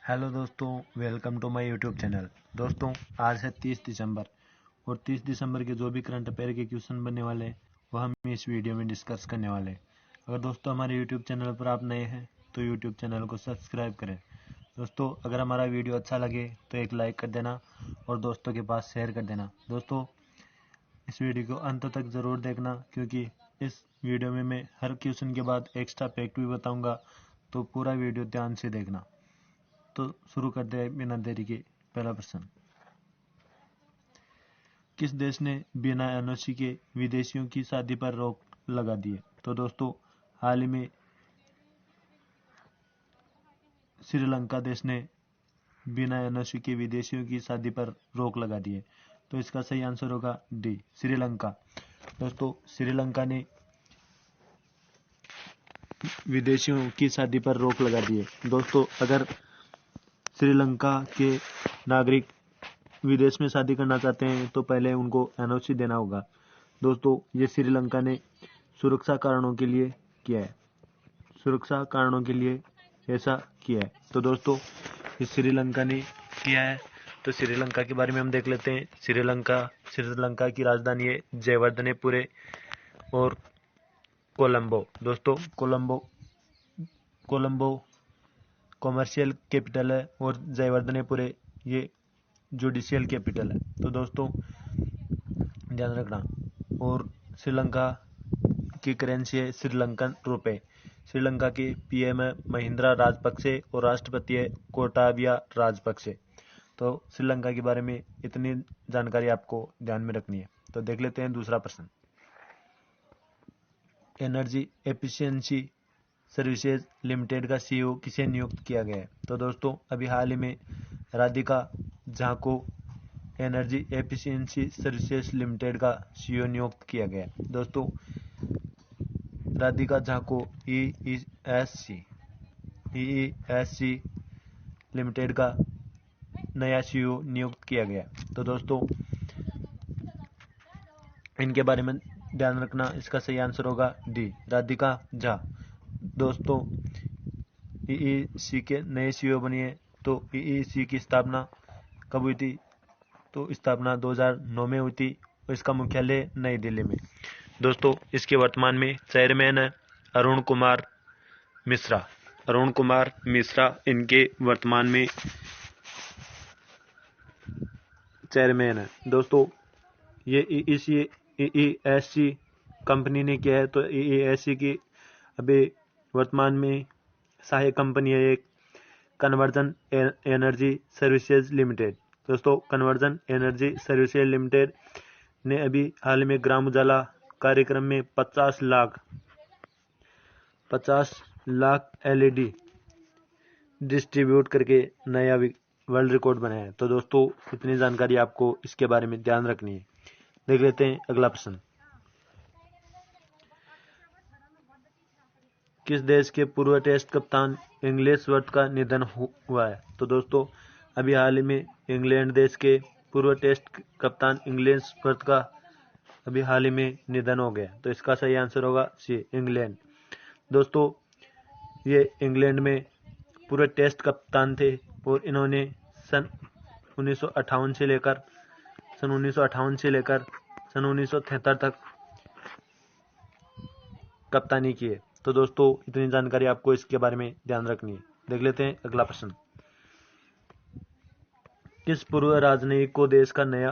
Hello दोस्तों, welcome to my YouTube channel. दोस्तों, आज है 30 दिसंबर और 30 दिसंबर के जो भी करंट अफेयर के क्वेश्चन बनने वाले हैं वह हम इस वीडियो में डिस्कस करने वाले हैं। अगर दोस्तों हमारे यूट्यूब चैनल पर आप नए हैं तो यूट्यूब चैनल को सब्सक्राइब करें। दोस्तों, अगर हमारा वीडियो अच्छा लगे तो एक लाइक कर देना और दोस्तों के पास शेयर कर देना। दोस्तों, इस वीडियो को अंत तक ज़रूर देखना क्योंकि इस वीडियो में मैं हर क्वेश्चन के बाद एक्स्ट्रा फैक्ट भी बताऊँगा, तो पूरा वीडियो ध्यान से देखना। तो शुरू करते हैं बिना देरी के। पहला प्रश्न, किस देश ने बिना एनओसी के विदेशियों की शादी पर रोक लगा दी है? तो दोस्तों, हाल ही में श्रीलंका देश ने बिना एनओसी के विदेशियों की शादी पर रोक लगा दी है। तो इसका सही आंसर होगा डी, श्रीलंका। दोस्तों, श्रीलंका ने विदेशियों की शादी पर रोक लगा दी है। दोस्तों, अगर श्रीलंका के नागरिक विदेश में शादी करना चाहते हैं तो पहले उनको एनओसी देना होगा। दोस्तों, ये श्रीलंका ने सुरक्षा कारणों के लिए किया है, सुरक्षा कारणों के लिए ऐसा किया है। तो दोस्तों, ये श्रीलंका ने किया है। तो श्रीलंका के बारे में हम देख लेते हैं। श्रीलंका की राजधानी है जयवर्धनेपुरे और कोलंबो। दोस्तों, कोलंबो कॉमर्शियल कैपिटल है और जयवर्धनेपुरे ये जुडिशियल कैपिटल है। तो दोस्तों, ध्यान रखना। और श्रीलंका की करेंसी है श्रीलंकन रुपए। श्रीलंका के पीएम है महिंद्रा राजपक्षे और राष्ट्रपति है गोटाबाया राजपक्षे। तो श्रीलंका के बारे में इतनी जानकारी आपको ध्यान में रखनी है। तो देख लेते हैं दूसरा प्रश्न, एनर्जी एफिशिएंसी सर्विसेज लिमिटेड का सीईओ किसे नियुक्त किया गया है? तो दोस्तों, अभी हाल ही में राधिका झा को एनर्जी एफिशिएंसी सर्विसेज लिमिटेड का सीईओ नियुक्त किया गया है। दोस्तों, राधिका झा को ईईएससी लिमिटेड का नया सीईओ नियुक्त किया गया। तो दोस्तों, इनके बारे में ध्यान रखना। इसका सही आंसर होगा डी, राधिका झा। दोस्तों, ईईसी के नए सीईओ बनी है। तो ईईसी की स्थापना कब हुई थी? तो स्थापना 2009 में हुई थी और इसका मुख्यालय नई दिल्ली में। दोस्तों, इसके वर्तमान में चेयरमैन है अरुण कुमार मिश्रा इनके वर्तमान में चेयरमैन है। दोस्तों, ये ईईएससी कंपनी ने किया है। तो ईईएससी की अभी वर्तमान में सहायक कंपनी है एक कन्वर्जन एनर्जी सर्विसेज लिमिटेड। दोस्तों, कन्वर्जन एनर्जी सर्विसेज लिमिटेड ने अभी हाल में ग्राम उजाला कार्यक्रम में 50 लाख एलईडी डिस्ट्रीब्यूट करके नया वर्ल्ड रिकॉर्ड बनाया है। तो दोस्तों, इतनी जानकारी आपको इसके बारे में ध्यान रखनी है। देख लेते हैं अगला प्रश्न, किस देश के पूर्व टेस्ट कप्तान इंग्लैंड का निधन हुआ है? तो दोस्तों, अभी हाल ही में इंग्लैंड देश के पूर्व टेस्ट कप्तान इंग्लैंड का अभी हाल ही में निधन हो गया। तो इसका सही आंसर होगा सी, इंग्लैंड। दोस्तों, ये इंग्लैंड में पूरे टेस्ट कप्तान थे और इन्होंने सन 1958 से लेकर सन 1973 तक कप्तानी की है। तो दोस्तों, इतनी जानकारी आपको इसके बारे में ध्यान रखनी है। देख लेते हैं अगला प्रश्न, किस पूर्व राजनयिक को देश का नया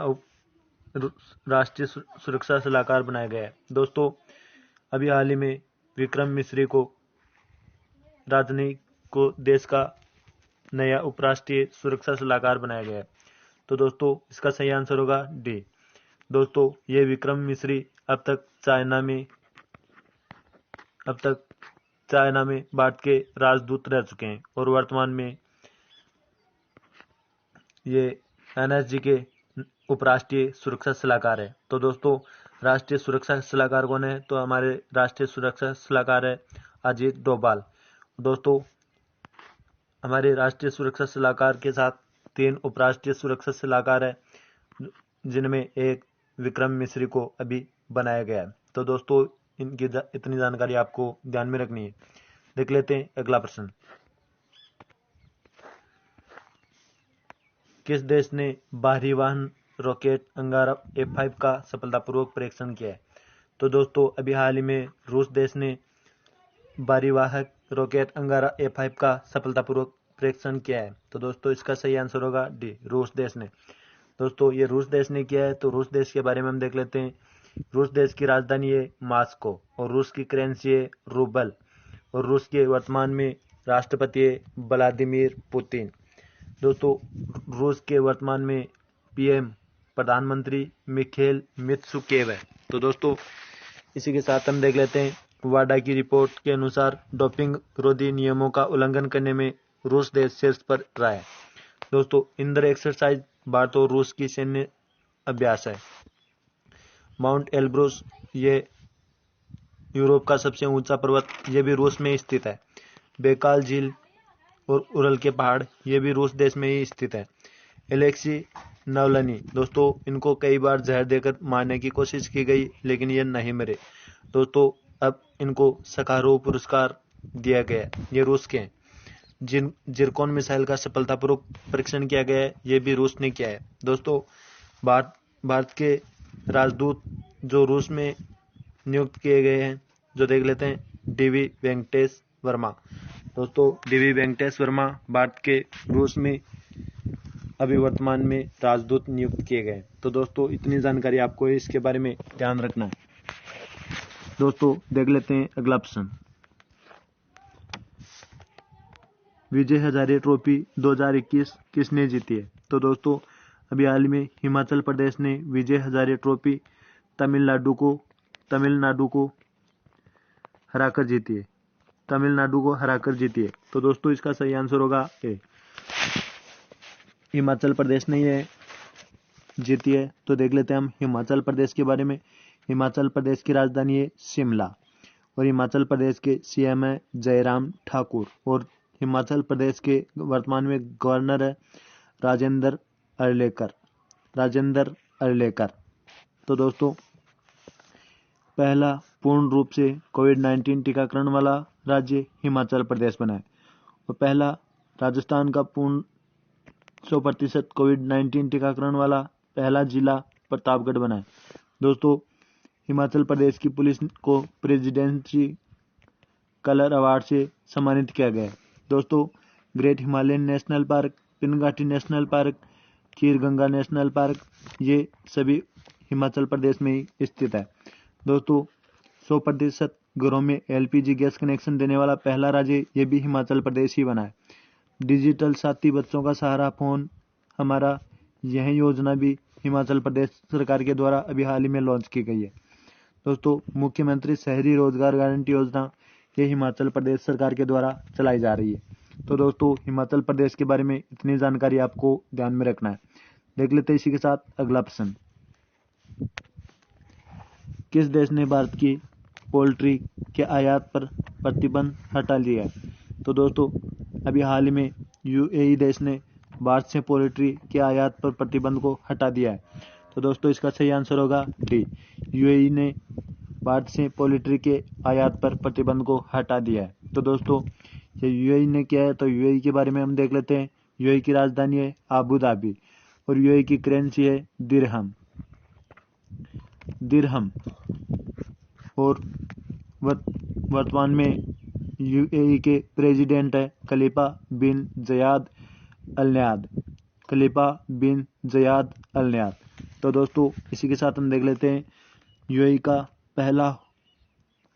राष्ट्रीय सुरक्षा सलाहकार बनाया गया है? दोस्तों, अभी हाल ही में विक्रम मिश्री को देश का नया उपराष्ट्रीय सुरक्षा सलाहकार बनाया गया है। तो दोस्तों, इसका सही आंसर होगा डी। दोस्तों, ये विक्रम मिश्री अब तक चाइना में भारत के राजदूत रह चुके हैं और वर्तमान में ये एनएसजी के उपराष्ट्रीय सुरक्षा सलाहकार है। तो दोस्तों, राष्ट्रीय सुरक्षा सलाहकार कौन है? तो हमारे राष्ट्रीय सुरक्षा सलाहकार है अजीत डोभाल। दोस्तों, हमारे राष्ट्रीय सुरक्षा सलाहकार के साथ 3 उपराष्ट्रीय सुरक्षा सलाहकार है जिनमें एक विक्रम मिश्री को अभी बनाया गया है। तो दोस्तों, इनकी इतनी जानकारी आपको ध्यान में रखनी है। देख लेते हैं अगला प्रश्न, किस देश ने बाहरी वाहन रॉकेट अंगारा F5 का सफलतापूर्वक परीक्षण किया है? तो दोस्तों अभी हाल ही में रूस देश ने बाहरी वाहक रॉकेट अंगारा F5 का सफलतापूर्वक परीक्षण किया है। तो दोस्तों इसका सही आंसर होगा डी, रूस देश ने। दोस्तों ये रूस देश ने किया है, तो रूस देश के बारे में हम देख लेते हैं। रूस देश की राजधानी है मॉस्को और रूस की करेंसी है रूबल और रूस के वर्तमान में राष्ट्रपति है व्लादिमीर पुतिन। दोस्तों रूस के वर्तमान में पीएम प्रधानमंत्री मिखेल मित्सुकेव है। तो दोस्तों इसी के साथ हम देख लेते हैं वाडा की रिपोर्ट के अनुसार डोपिंग विरोधी नियमों का उल्लंघन करने में रूस देश शीर्ष पर रहा है। दोस्तों इंद्र एक्सरसाइज भारत और रूस की सैन्य अभ्यास है। माउंट एल्ब्रूस ये यूरोप का सबसे ऊंचा पर्वत, ये भी रूस में स्थित है। बेकाल झील और उरल के पहाड़, ये भी रूस देश में ही स्थित है। एलेक्सी नावलनी, दोस्तों इनको कई बार जहर देकर मारने की कोशिश की गई लेकिन ये नहीं मरे। दोस्तों अब इनको सखारोव पुरस्कार दिया गया, ये रूस के हैं। जिरकोन मिसाइल का सफलतापूर्वक परीक्षण किया गया है, ये भी रूस ने किया है। दोस्तों भारत के राजदूत जो रूस में नियुक्त किए गए हैं, जो देख लेते हैं डीवी वेंकटेश वर्मा। दोस्तों डीवी वेंकटेश वर्मा भारत के रूस में अभी वर्तमान में राजदूत नियुक्त किए गए। तो दोस्तों इतनी जानकारी आपको इसके बारे में ध्यान रखना है। दोस्तों देख लेते हैं अगला प्रश्न। विजय हजारे ट्रॉफी 2021 किसने जीती है? तो दोस्तों अभी हाल में हिमाचल प्रदेश ने विजय हजारे ट्रॉफी तमिलनाडु को हराकर जीती है। तमिलनाडु को हराकर जीती है। तो दोस्तों इसका सही आंसर होगा ए, हिमाचल प्रदेश ने ये जीती है। तो देख लेते हैं हम हिमाचल प्रदेश के बारे में। हिमाचल प्रदेश की राजधानी है शिमला और हिमाचल प्रदेश के सीएम है जयराम ठाकुर और हिमाचल प्रदेश के वर्तमान में गवर्नर है राजेंद्र अरलेकर। तो दोस्तों पहला पूर्ण रूप से कोविड-19 टीकाकरण वाला राज्य हिमाचल प्रदेश बना है और पहला राजस्थान का पूर्ण 100% कोविड-19 टीकाकरण वाला पहला जिला प्रतापगढ़ बना है। दोस्तों हिमाचल प्रदेश की पुलिस को प्रेसिडेंसी कलर अवार्ड से सम्मानित किया गया है। दोस्तों great Himalayan national park, पिनघाटी national park, खीर गंगा नेशनल पार्क, ये सभी हिमाचल प्रदेश में ही स्थित है। दोस्तों 100% घरों में एलपीजी गैस कनेक्शन देने वाला पहला राज्य ये भी हिमाचल प्रदेश ही बना है। डिजिटल साथी बच्चों का सहारा फोन हमारा, यह योजना भी हिमाचल प्रदेश सरकार के द्वारा अभी हाल ही में लॉन्च की गई है। दोस्तों मुख्यमंत्री शहरी रोजगार गारंटी योजना ये हिमाचल प्रदेश सरकार के द्वारा चलाई जा रही है। तो दोस्तों हिमाचल प्रदेश के बारे में इतनी जानकारी आपको ध्यान में रखना है। देख लेते हैं इसी के साथ अगला प्रश्न। किस देश ने भारत की पोल्ट्री के आयात पर प्रतिबंध हटा लिया है? तो दोस्तों अभी हाल ही में यूएई देश ने भारत से पोल्ट्री के आयात पर प्रतिबंध को हटा दिया है। तो दोस्तों इसका सही आंसर होगा डी, यूएई ने भारत से पोल्ट्री के आयात पर प्रतिबंध को हटा दिया है। तो दोस्तों ये यूएई ने किया है, तो यूएई के बारे में हम देख लेते हैं। यूएई की राजधानी है आबू धाबी और यूएई की करेंसी है दिरहम और वर्तमान में यूएई के प्रेसिडेंट है खलीफा बिन जयाद अल नयाद। तो दोस्तों इसी के साथ हम देख लेते हैं यूएई का पहला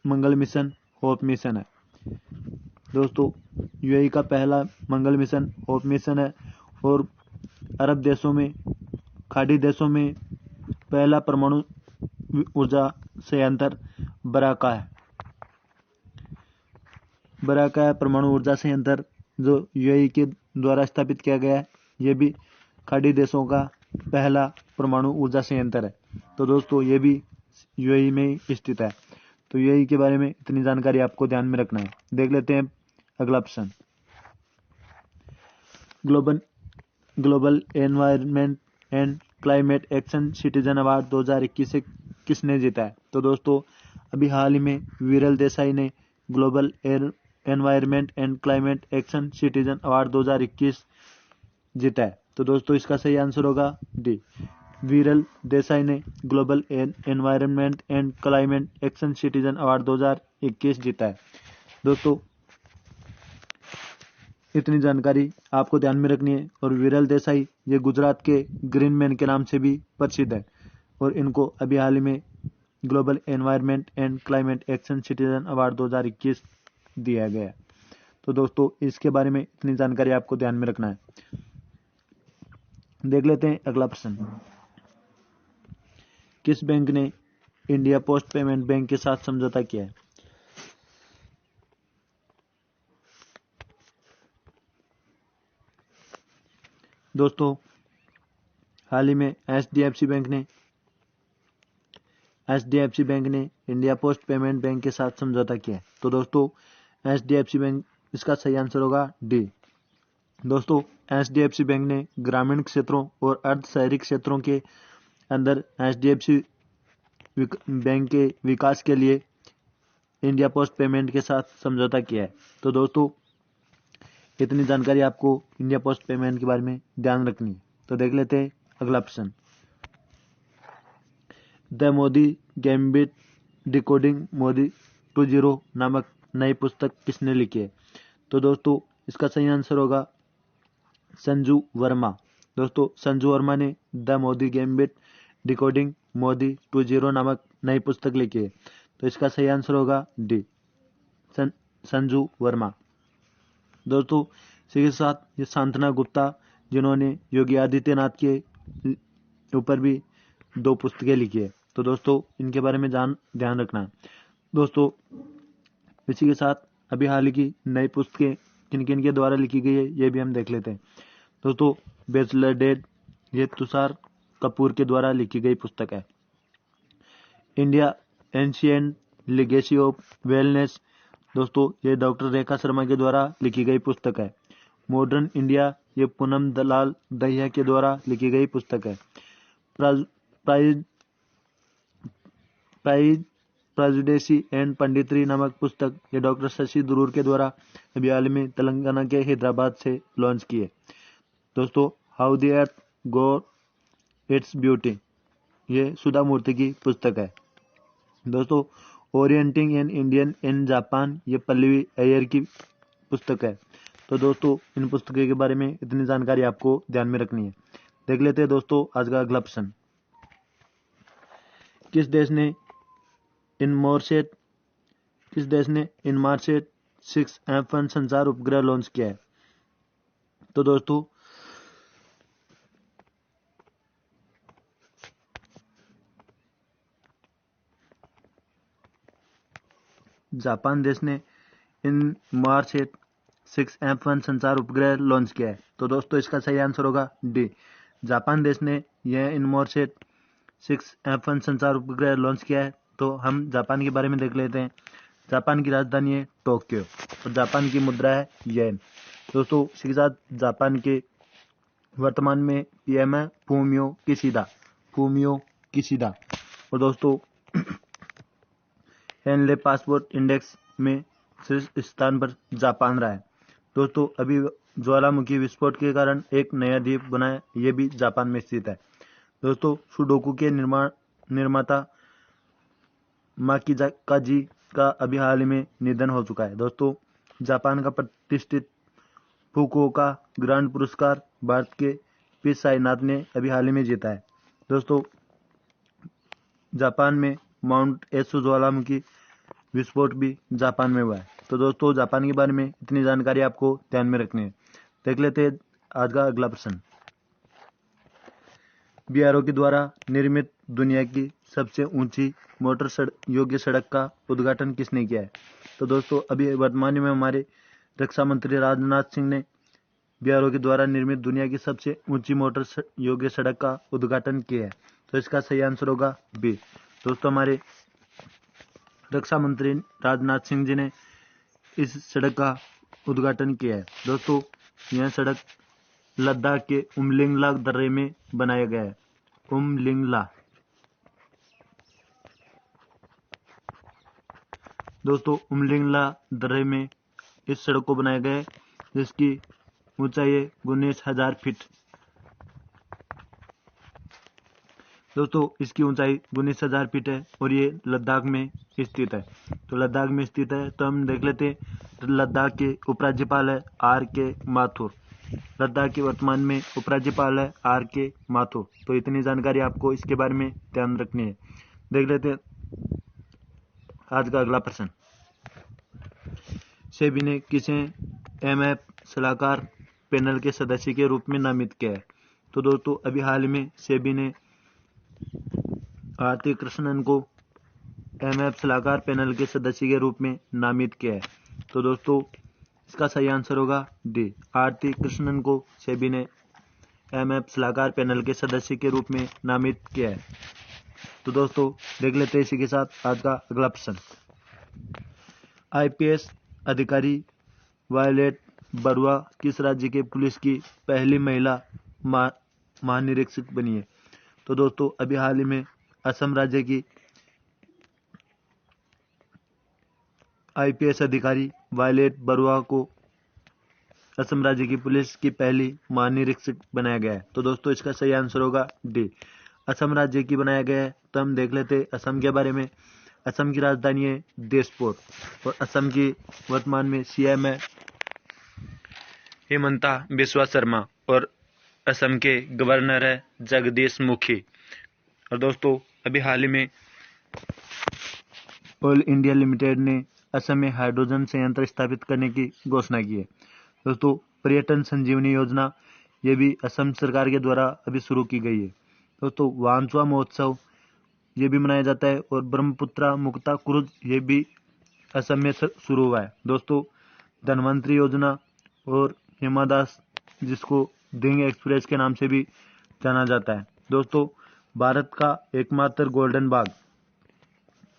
मंगल मिशन होप मिशन है। दोस्तों यूएई का पहला मंगल मिशन होप मिशन है और अरब देशों में, खाड़ी देशों में पहला परमाणु ऊर्जा संयंत्र बराका है परमाणु ऊर्जा संयंत्र जो यूएई के द्वारा स्थापित किया गया है। ये भी खाड़ी देशों का पहला परमाणु ऊर्जा संयंत्र है। तो दोस्तों ये भी यूएई में स्थित है। तो यूएई के बारे में इतनी जानकारी आपको ध्यान में रखना है। देख लेते हैं अगला प्रश्न। Global environment and climate action citizen award 2021 से किसने जीता है? तो दोस्तों अभी हाल ही में विरल देसाई ने global environment and climate action citizen award 2021 जीता है। तो दोस्तों इसका सही आंसर होगा डी। विरल देसाई ने global environment and climate action citizen award 2021 जीता है। दोस्तों इतनी जानकारी आपको ध्यान में रखनी है। और विरल देसाई ये गुजरात के ग्रीन मैन के नाम से भी प्रसिद्ध है और इनको अभी हाल ही में global environment and climate action citizen award 2021 दिया गया है। तो दोस्तों इसके बारे में इतनी जानकारी आपको ध्यान में रखना है। देख लेते हैं अगला प्रश्न। किस बैंक ने इंडिया पोस्ट पेमेंट बैंक के साथ समझौता किया है? दोस्तों हाल ही में एचडीएफसी बैंक ने इंडिया पोस्ट पेमेंट बैंक के साथ समझौता किया है। तो दोस्तों एचडीएफसी बैंक, इसका सही आंसर होगा डी। दोस्तों एचडीएफसी बैंक ने ग्रामीण क्षेत्रों और अर्ध शहरी क्षेत्रों के अंदर एचडीएफसी बैंक के विकास के लिए इंडिया पोस्ट पेमेंट के साथ समझौता किया है। तो दोस्तों इतनी जानकारी आपको इंडिया पोस्ट पेमेंट के बारे में ध्यान रखनी है। तो देख लेते हैं अगला प्रश्न। The Modi gambit decoding Modi 2.0 नामक नई पुस्तक किसने लिखी है? तो दोस्तों इसका सही आंसर होगा संजू वर्मा। दोस्तों संजू वर्मा ने the Modi gambit decoding Modi 2.0 नामक नई पुस्तक लिखी है। तो इसका सही आंसर होगा डी, संजू वर्मा। दोस्तों इसी के साथ ये सांत्वना गुप्ता, जिन्होंने योगी आदित्यनाथ के ऊपर भी 2 पुस्तकें लिखी है। तो दोस्तों इनके बारे में ध्यान रखना है। दोस्तों इसी के साथ अभी हाल की नई पुस्तकें किन किन के द्वारा लिखी गई है ये भी हम देख लेते हैं। दोस्तों बैचलर डेड, ये तुषार कपूर के द्वारा लिखी गई पुस्तक है। India ancient legacy of wellness, दोस्तों ये डॉक्टर रेखा शर्मा के द्वारा लिखी गई पुस्तक है। मॉडर्न इंडिया, ये पूनम दलाल दहिया के द्वारा लिखी गई पुस्तक है। प्रेजुडिसी एंड पंडितरी नामक पुस्तक, ये डॉक्टर शशि थरूर के द्वारा अभी हाल में तेलंगाना के हैदराबाद से लॉन्च की है। दोस्तों how the earth got its beauty, ये सुधा मूर्ति की पुस्तक है। दोस्तों orienting an Indian in Japan, ये पल्लवी अय्यर की पुस्तक है। तो दोस्तों इन पुस्तकों के बारे में इतनी जानकारी आपको ध्यान में रखनी है। देख लेते हैं दोस्तों आज का अगला प्रश्न। किस देश ने इनमार्सेट 6 F1 संचार उपग्रह लॉन्च किया है? तो दोस्तों जापान देश ने इनमार्सेट 6 F1 संचार उपग्रह लॉन्च किया है। तो दोस्तों इसका सही आंसर होगा डी, जापान देश ने यह इनमार्सेट 6 F1 संचार उपग्रह लॉन्च किया है। तो हम जापान के बारे में देख लेते हैं। जापान की राजधानी है टोक्यो और जापान की मुद्रा है येन। दोस्तों इसी के साथ जापान के वर्तमान में पीएम है फूमियो किशिदा। और दोस्तों हेनले पासपोर्ट इंडेक्स में शीर्ष स्थान पर जापान रहा है। दोस्तों अभी ज्वालामुखी विस्फोट के कारण एक नया द्वीप बना है, ये भी जापान में स्थित है। दोस्तों सुडोकू के निर्माता माकिकाजी का अभी हाल ही में निधन हो चुका है। दोस्तों जापान का प्रतिष्ठित फुकुओका ग्रांड पुरस्कार भारत के पी साईनाथ ने अभी हाल ही में जीता है। दोस्तों जापान में माउंट एसो ज्वालामुखी विस्फोट भी जापान में हुआ है। तो दोस्तों जापान के बारे में इतनी जानकारी आपको ध्यान में रखनी है। देख लेते हैं आज का अगला प्रश्न। बीआरओ के द्वारा निर्मित दुनिया की सबसे ऊंची मोटर योग्य सड़क का उद्घाटन किसने किया है? तो दोस्तों अभी वर्तमान में हमारे रक्षा मंत्री राजनाथ सिंह ने बीआरओ के द्वारा निर्मित दुनिया की सबसे ऊंची मोटर योग्य सड़क का उद्घाटन किया है। तो इसका सही आंसर होगा बी। दोस्तों हमारे रक्षा मंत्री राजनाथ सिंह जी ने इस सड़क का उद्घाटन किया है। दोस्तों यह सड़क लद्दाख के उमलिंगला दर्रे में बनाया गया है। दोस्तों उमलिंगला दर्रे में इस सड़क को बनाया गया है, जिसकी ऊंचाई 19,000 फीट। दोस्तों इसकी ऊंचाई 19,000 फीट है और ये लद्दाख में स्थित है। तो लद्दाख में स्थित है तो हम देख लेते हैं। तो लद्दाख के उपराज्यपाल है RK माथुर। लद्दाख के वर्तमान में उपराज्यपाल है RK माथुर। तो इतनी जानकारी आपको इसके बारे में ध्यान रखनी है। देख लेते हैं आज का अगला प्रश्न। सेबी ने किसे MF सलाहकार पैनल के सदस्य के रूप में नामित किया है? तो दोस्तों अभी हाल में सेबी ने आरती कृष्णन को MF सलाहकार पैनल के सदस्य के रूप में नामित किया है। तो दोस्तों इसका सही आंसर होगा डी। आरती कृष्णन को सेबी ने MF सलाहकार पैनल के सदस्य के रूप में नामित किया है। तो दोस्तों देख लेते हैं इसी के साथ आज का अगला प्रश्न। IPS अधिकारी वायलेट बरुआ किस राज्य के पुलिस की पहली महिला महानिरीक्षक बनी है? तो दोस्तों अभी हाल ही में असम राज्य की IPS अधिकारी वायलेट बरुआ को असम राज्य की पुलिस की पहली महानिरीक्षक बनाया गया है। तो दोस्तों इसका सही आंसर होगा डी। असम राज्य की बनाया गया है। तो हम देख लेते असम के बारे में। असम की राजधानी है दिसपुर और असम की वर्तमान में CM है हिमंता बिस्वा शर्मा और असम के गवर्नर है जगदीश मुखी। और दोस्तों अभी हाल ही में ऑयल इंडिया लिमिटेड ने असम में हाइड्रोजन संयंत्र स्थापित करने की घोषणा की है। दोस्तों पर्यटन संजीवनी योजना ये भी असम सरकार के द्वारा अभी शुरू की गई है। दोस्तों वांचुआ महोत्सव ये भी मनाया जाता है और ब्रह्मपुत्रा मुक्ता क्रूज ये भी असम में शुरू हुआ है। दोस्तों धनवंतरी योजना और हिमादास जिसको दिंग एक्सप्रेस के नाम से भी जाना जाता है। दोस्तों भारत का एकमात्र गोल्डन बाघ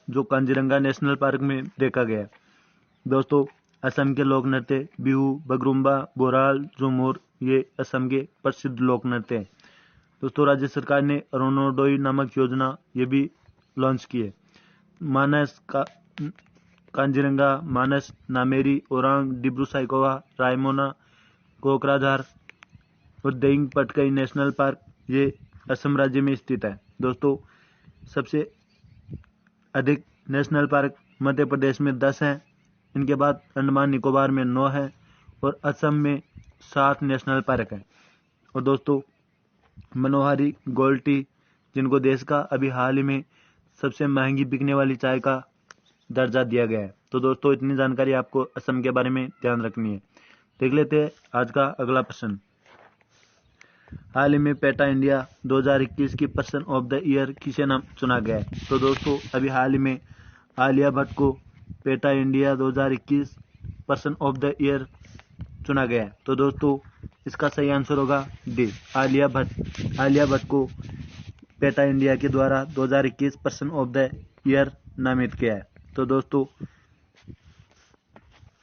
जो कांजीरंगा नेशनल पार्क में देखा गया है। दोस्तों असम के लोक नृत्य बिहू, बगरुम्बा, बोराल, झूमर ये असम के प्रसिद्ध लोक नृत्य हैं। दोस्तों राज्य सरकार ने अरुणोदय नामक योजना ये भी लॉन्च की है। मानस का कांजीरंगा, मानस, नामेरी, ओरांग, डिब्रू साइखोवा, रायमोना, कोकराझार और देइंग पटकाई नेशनल पार्क ये असम राज्य में स्थित है। दोस्तों सबसे अधिक नेशनल पार्क मध्य प्रदेश में 10 हैं। इनके बाद अंडमान निकोबार में 9 है और असम में 7 नेशनल पार्क हैं। और दोस्तों मनोहारी गोल्ड टी जिनको देश का अभी हाल ही में सबसे महंगी बिकने वाली चाय का दर्जा दिया गया है। तो दोस्तों इतनी जानकारी आपको असम के बारे में ध्यान रखनी है। देख लेते हैं आज का अगला प्रश्न। हाल ही में पेटा इंडिया 2021 की पर्सन ऑफ द ईयर किसे नाम चुना गया है? तो दोस्तों अभी हाल ही में आलिया भट्ट को PETA India 2021 person of the year चुना गया है। तो दोस्तों इसका सही आंसर होगा डी। आलिया भट्ट को पेटा इंडिया के द्वारा 2021 पर्सन ऑफ द ईयर नामित किया है। तो दोस्तों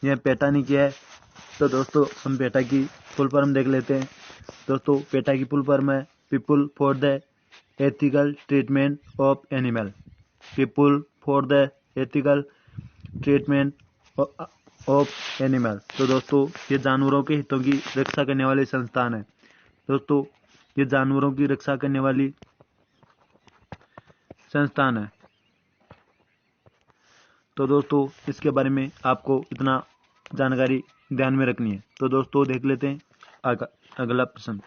यह पेटा ने किया है। तो दोस्तों हम पेटा की फुल फॉर्म देख लेते हैं। दोस्तों पेटा की फुल फॉर्म है people for the ethical treatment of animal. People for the ethical treatment of animal. तो दोस्तों ये जानवरों के हितों की रक्षा करने वाली संस्थान है। दोस्तों ये जानवरों की रक्षा करने वाली संस्थान है। तो दोस्तों इसके बारे में आपको इतना जानकारी ध्यान में रखनी है। तो दोस्तों देख लेते हैं अगला प्रश्न।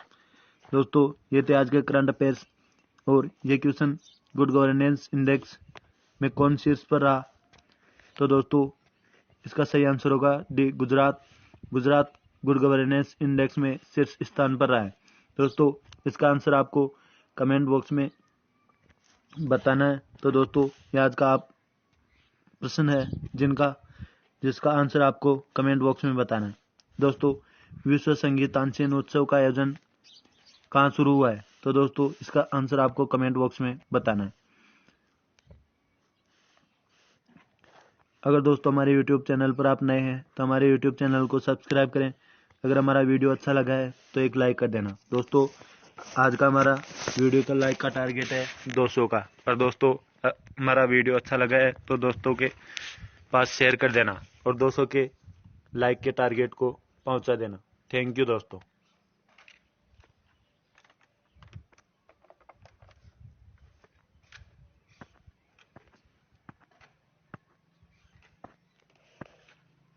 दोस्तों ये थे आज के करंट अफेयर्स और ये क्वेश्चन गुड गवर्नेंस इंडेक्स में कौन शीर्ष पर रहा? तो दोस्तों इसका सही आंसर होगा D. Gujarat good governance index में शीर्ष स्थान पर रहा है। दोस्तों इसका आंसर आपको कमेंट बॉक्स में बताना है। तो दोस्तों ये आज का आप प्रश्न है जिसका आंसर आपको कमेंट बॉक्स में बताना है। दोस्तों विश्व संगीत तानसेन उत्सव का आयोजन कहाँ शुरू हुआ है? तो दोस्तों इसका आंसर आपको कमेंट बॉक्स में बताना है। अगर दोस्तों हमारे YouTube चैनल पर आप नए हैं तो हमारे YouTube चैनल को सब्सक्राइब करें। अगर हमारा वीडियो अच्छा लगा है तो एक लाइक कर देना। दोस्तों आज का हमारा वीडियो का लाइक का टारगेट है 200 का। पर दोस्तों हमारा वीडियो अच्छा लगा है तो दोस्तों के पास शेयर कर देना और 200 के लाइक के टारगेट को पहुंचा देना। थैंक यू दोस्तों।